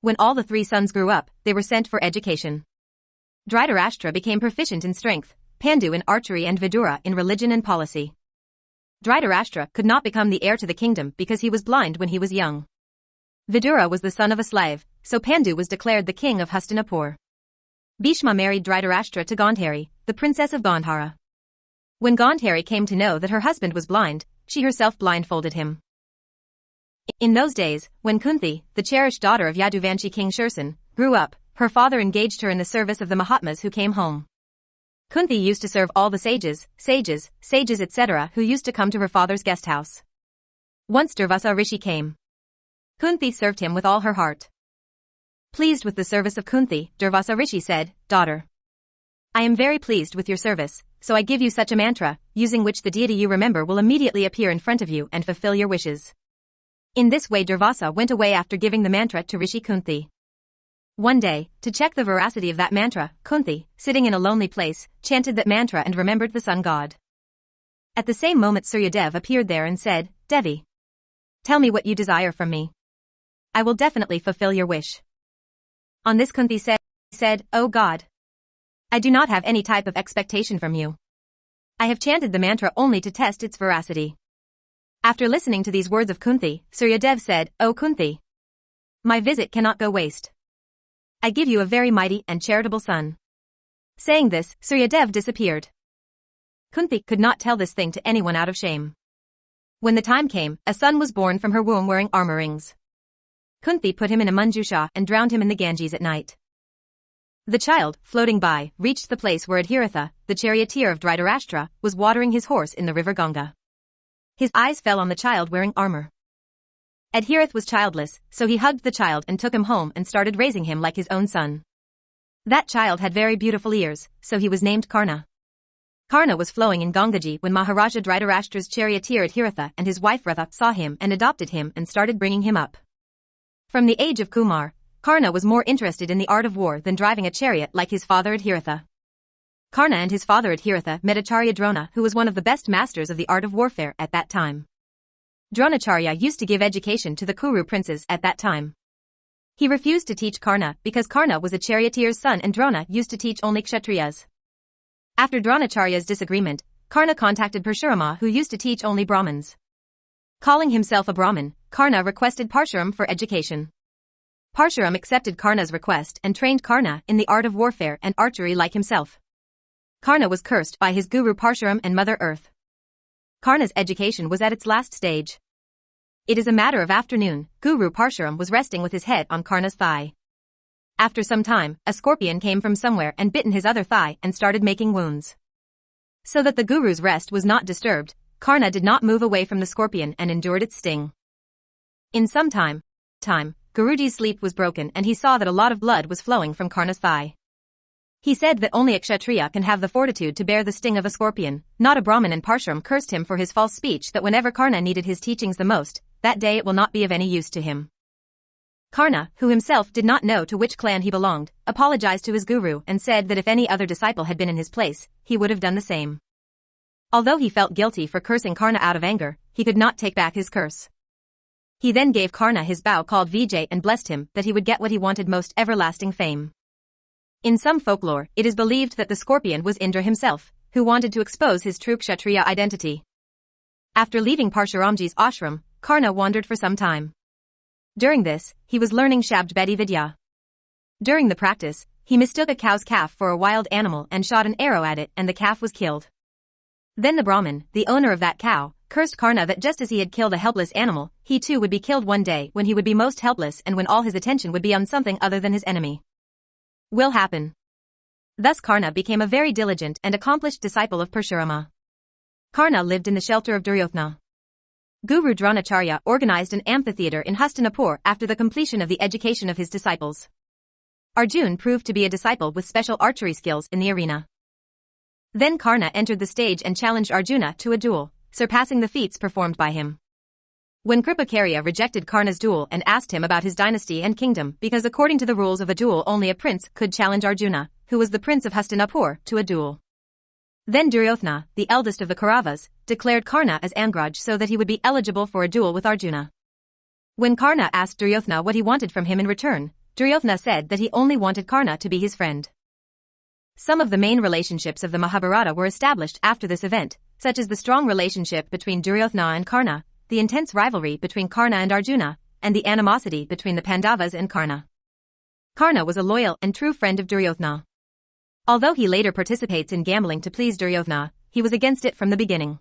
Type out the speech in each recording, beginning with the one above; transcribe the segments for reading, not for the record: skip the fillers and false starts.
When all the three sons grew up, they were sent for education. Dhritarashtra became proficient in strength, Pandu in archery and Vidura in religion and policy. Dhritarashtra could not become the heir to the kingdom because he was blind when he was young. Vidura was the son of a slave, so Pandu was declared the king of Hastinapur. Bhishma married Dhritarashtra to Gandhari, the princess of Gandhara. When Gandhari came to know that her husband was blind, she herself blindfolded him. In those days, when Kunti, the cherished daughter of Yaduvanshi King Shursen, grew up, her father engaged her in the service of the Mahatmas who came home. Kunti used to serve all the sages, etc. who used to come to her father's guest house. Once Durvasa Rishi came. Kunti served him with all her heart. Pleased with the service of Kunti, Durvasa Rishi said, "Daughter, I am very pleased with your service, so I give you such a mantra, using which the deity you remember will immediately appear in front of you and fulfill your wishes." In this way Durvasa went away after giving the mantra to Rishi Kunti. One day, to check the veracity of that mantra, Kunti, sitting in a lonely place, chanted that mantra and remembered the sun god. At the same moment Suryadev appeared there and said, "Devi, tell me what you desire from me. I will definitely fulfill your wish." On this Kunti said, "O God, I do not have any type of expectation from you. I have chanted the mantra only to test its veracity." After listening to these words of Kunti, Suryadev said, "O Kunti, my visit cannot go waste. I give you a very mighty and charitable son." Saying this, Suryadev disappeared. Kunti could not tell this thing to anyone out of shame. When the time came, a son was born from her womb wearing armor rings. Kunti put him in a manjusha and drowned him in the Ganges at night. The child, floating by, reached the place where Adhiratha, the charioteer of Dhritarashtra, was watering his horse in the river Ganga. His eyes fell on the child wearing armor. Adhirath was childless, so he hugged the child and took him home and started raising him like his own son. That child had very beautiful ears, so he was named Karna. Karna was flowing in Gangaji when Maharaja Dhritarashtra's charioteer Adhiratha and his wife Ratha saw him and adopted him and started bringing him up. From the age of Kumar, Karna was more interested in the art of war than driving a chariot like his father Adhiratha. Karna and his father Adhiratha met Acharya Drona, who was one of the best masters of the art of warfare at that time. Dronacharya used to give education to the Kuru princes at that time. He refused to teach Karna because Karna was a charioteer's son and Drona used to teach only Kshatriyas. After Dronacharya's disagreement, Karna contacted Parshurama who used to teach only Brahmins. Calling himself a Brahmin, Karna requested Parshuram for education. Parshuram accepted Karna's request and trained Karna in the art of warfare and archery like himself. Karna was cursed by his guru Parshuram and Mother Earth. Karna's education was at its last stage. It is a matter of afternoon, Guru Parshuram was resting with his head on Karna's thigh. After some time, a scorpion came from somewhere and bitten his other thigh and started making wounds. So that the Guru's rest was not disturbed, Karna did not move away from the scorpion and endured its sting. In some time, Guruji's sleep was broken and he saw that a lot of blood was flowing from Karna's thigh. He said that only a Kshatriya can have the fortitude to bear the sting of a scorpion, not a Brahmin, and Parshuram cursed him for his false speech that whenever Karna needed his teachings the most, that day it will not be of any use to him. Karna, who himself did not know to which clan he belonged, apologized to his guru and said that if any other disciple had been in his place, he would have done the same. Although he felt guilty for cursing Karna out of anger, he could not take back his curse. He then gave Karna his bow called Vijay and blessed him that he would get what he wanted most, everlasting fame. In some folklore, it is believed that the scorpion was Indra himself, who wanted to expose his true Kshatriya identity. After leaving Parshuramji's ashram, Karna wandered for some time. During this, he was learning Shabd Bedi Vidya. During the practice, he mistook a cow's calf for a wild animal and shot an arrow at it and the calf was killed. Then the Brahmin, the owner of that cow, cursed Karna that just as he had killed a helpless animal, he too would be killed one day when he would be most helpless and when all his attention would be on something other than his enemy. Will happen. Thus Karna became a very diligent and accomplished disciple of Parshurama. Karna lived in the shelter of Duryodhana. Guru Dronacharya organized an amphitheater in Hastinapur after the completion of the education of his disciples. Arjun proved to be a disciple with special archery skills in the arena. Then Karna entered the stage and challenged Arjuna to a duel, surpassing the feats performed by him. When Kripakarya rejected Karna's duel and asked him about his dynasty and kingdom because according to the rules of a duel only a prince could challenge Arjuna, who was the prince of Hastinapur, to a duel. Then Duryodhana, the eldest of the Kauravas, declared Karna as Angraj so that he would be eligible for a duel with Arjuna. When Karna asked Duryodhana what he wanted from him in return, Duryodhana said that he only wanted Karna to be his friend. Some of the main relationships of the Mahabharata were established after this event, such as the strong relationship between Duryodhana and Karna, the intense rivalry between Karna and Arjuna, and the animosity between the Pandavas and Karna. Karna was a loyal and true friend of Duryodhana. Although he later participates in gambling to please Duryodhana, he was against it from the beginning.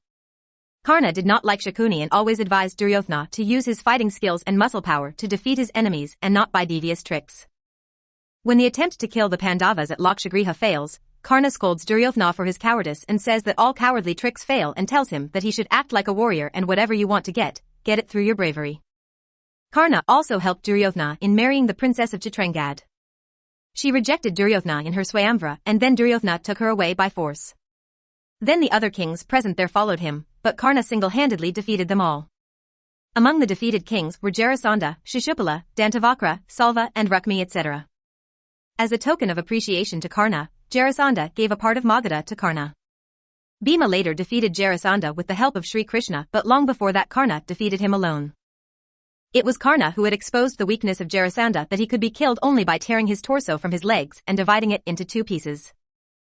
Karna did not like Shakuni and always advised Duryodhana to use his fighting skills and muscle power to defeat his enemies and not by devious tricks. When the attempt to kill the Pandavas at Lakshagriha fails, Karna scolds Duryodhana for his cowardice and says that all cowardly tricks fail and tells him that he should act like a warrior and whatever you want to get it through your bravery. Karna also helped Duryodhana in marrying the princess of Chitrangad. She rejected Duryodhana in her Swayamvara and then Duryodhana took her away by force. Then the other kings present there followed him, but Karna single-handedly defeated them all. Among the defeated kings were Jarasandha, Shishupala, Dantavakra, Salva and Rukmi etc. As a token of appreciation to Karna, Jarasandha gave a part of Magadha to Karna. Bhima later defeated Jarasandha with the help of Sri Krishna, but long before that Karna defeated him alone. It was Karna who had exposed the weakness of Jarasandha, that he could be killed only by tearing his torso from his legs and dividing it into two pieces.